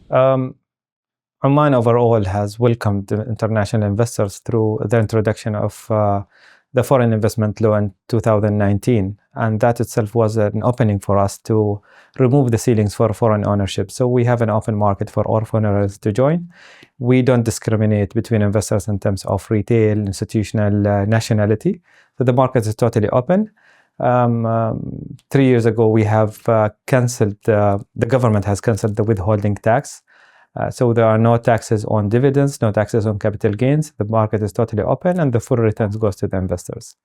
Um, Oman overall has welcomed international investors through the introduction of the foreign investment law in 2019, and that itself was an opening for us to remove the ceilings for foreign ownership. So we have an open market for all foreigners to join. We don't discriminate between investors in terms of retail, institutional, nationality. So the market is totally open. 3 years ago, we have cancelled, the government has cancelled the withholding tax. So there are no taxes on dividends, no taxes on capital gains. The market is totally open and the full returns goes to the investors.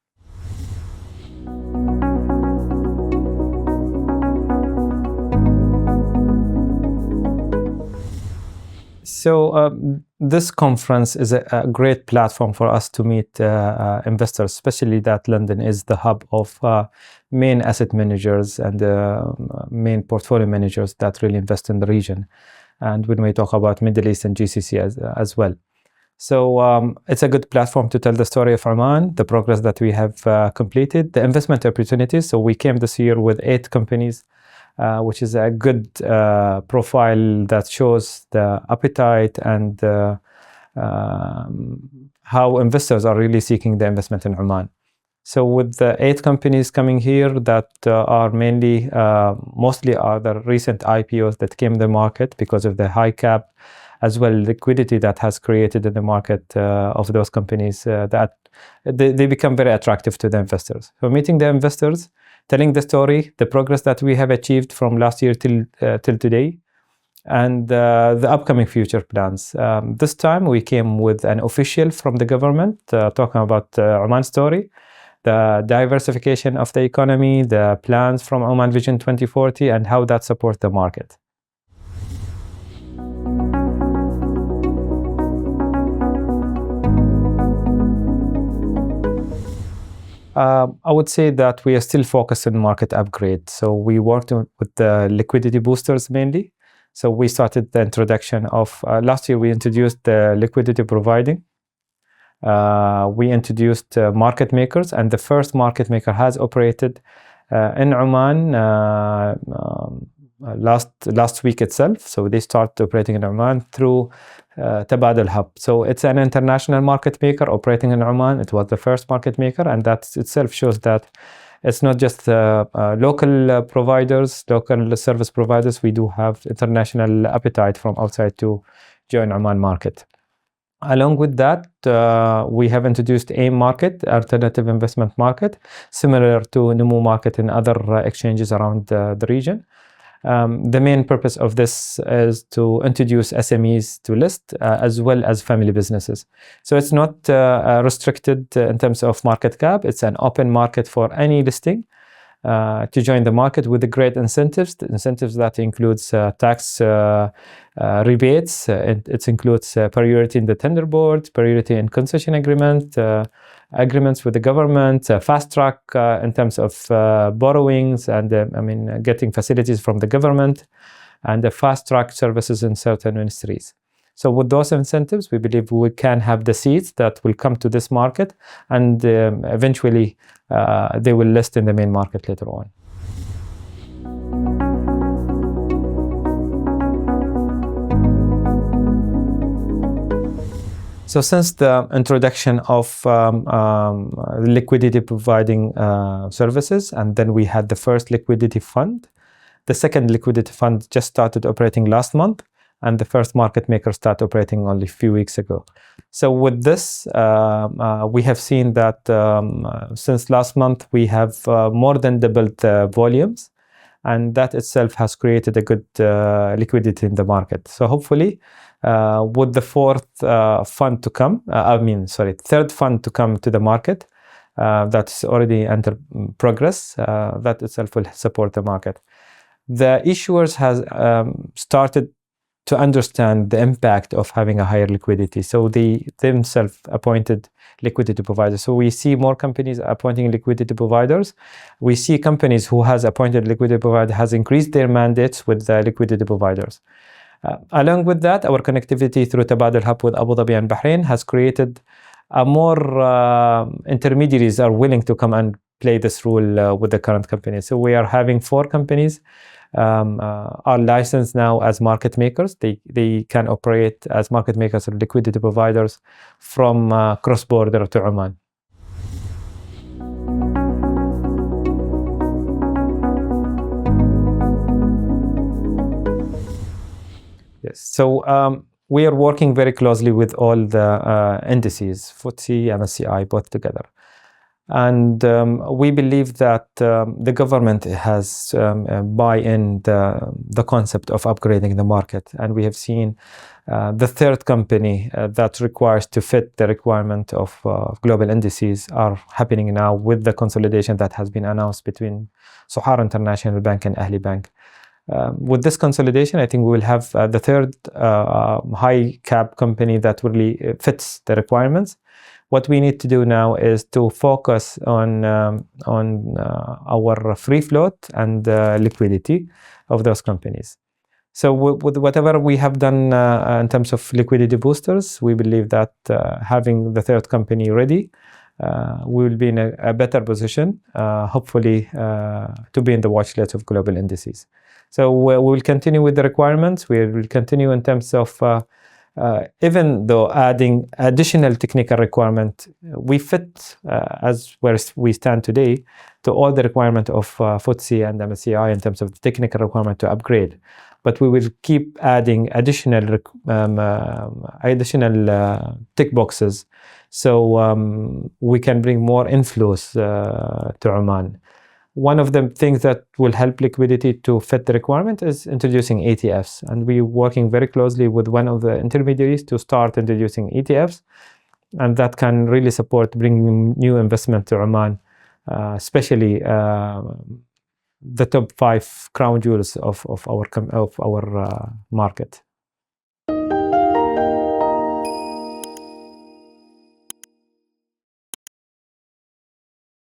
So this conference is a great platform for us to meet investors, especially that London is the hub of main asset managers and main portfolio managers that really invest in the region. And when we talk about Middle East and GCC as well. So it's a good platform to tell the story of Oman, the progress that we have completed, the investment opportunities. So we came this year with 8 companies, which is a good profile that shows the appetite and how investors are really seeking the investment in Oman. So with the 8 companies coming here that are mainly, mostly are the recent IPOs that came to the market because of the high cap, as well liquidity that has created in the market of those companies, that they become very attractive to the investors. So meeting the investors, telling the story, the progress that we have achieved from last year till today, and the upcoming future plans. This time we came with an official from the government talking about Oman story, the diversification of the economy, the plans from Oman Vision 2040, and how that supports the market. I would say that we are still focused on market upgrade. So we worked with the liquidity boosters mainly. So we started the introduction of, last year we introduced the liquidity providing. We introduced market makers, and the first market maker has operated in Oman last week itself. So they started operating in Oman through Tabadal Hub. So it's an international market maker operating in Oman. It was the first market maker, and that itself shows that it's not just local providers, local service providers. We do have international appetite from outside to join Oman market. Along with that, we have introduced AIM market, alternative investment market, similar to Numu market and other exchanges around the region. The main purpose of this is to introduce SMEs to list, as well as family businesses. So it's not restricted in terms of market cap. It's an open market for any listing to join the market with the great incentives. The incentives that includes tax rebates. It includes priority in the tender board, priority in concession agreement, agreements with the government, fast track in terms of borrowings and getting facilities from the government, and the fast track services in certain ministries. So with those incentives, we believe we can have the seeds that will come to this market, and eventually they will list in the main market later on. So since the introduction of liquidity providing services, and then we had the first liquidity fund, the second liquidity fund just started operating last month, and the first market maker started operating only a few weeks ago. So with this, we have seen that since last month, we have more than doubled the volumes, and that itself has created a good liquidity in the market. So hopefully, with the third fund to come to the market, that's already under progress, that itself will support the market. The issuers has started to understand the impact of having a higher liquidity. So they themselves appointed liquidity providers. So we see more companies appointing liquidity providers. We see companies who has appointed liquidity provider has increased their mandates with the liquidity providers. Along with that, our connectivity through Tabadal Hub with Abu Dhabi and Bahrain has created more intermediaries are willing to come and play this role with the current companies. So we are having 4 companies are licensed now as market makers. They can operate as market makers or liquidity providers from cross-border to Oman. Yes. So we are working very closely with all the indices, FTSE, MSCI, both together. And we believe that the government has buy-in the concept of upgrading the market. And we have seen the third company that requires to fit the requirement of global indices are happening now with the consolidation that has been announced between Sohar International Bank and Ahli Bank. With this consolidation, I think we will have the third high cap company that really fits the requirements. What we need to do now is to focus on our free float and liquidity of those companies. So with whatever we have done in terms of liquidity boosters, we believe that having the third company ready, we will be in a better position, hopefully, to be in the watch list of global indices. So we will continue with the requirements. We will continue in terms of even though adding additional technical requirement, we fit as where we stand today to all the requirement of FTSE and MSCI in terms of the technical requirement to upgrade. But we will keep adding additional tick boxes so we can bring more inflows to Oman. One of the things that will help liquidity to fit the requirement is introducing ETFs. And we're working very closely with one of the intermediaries to start introducing ETFs. And that can really support bringing new investment to Oman, especially the top 5 crown jewels of our market.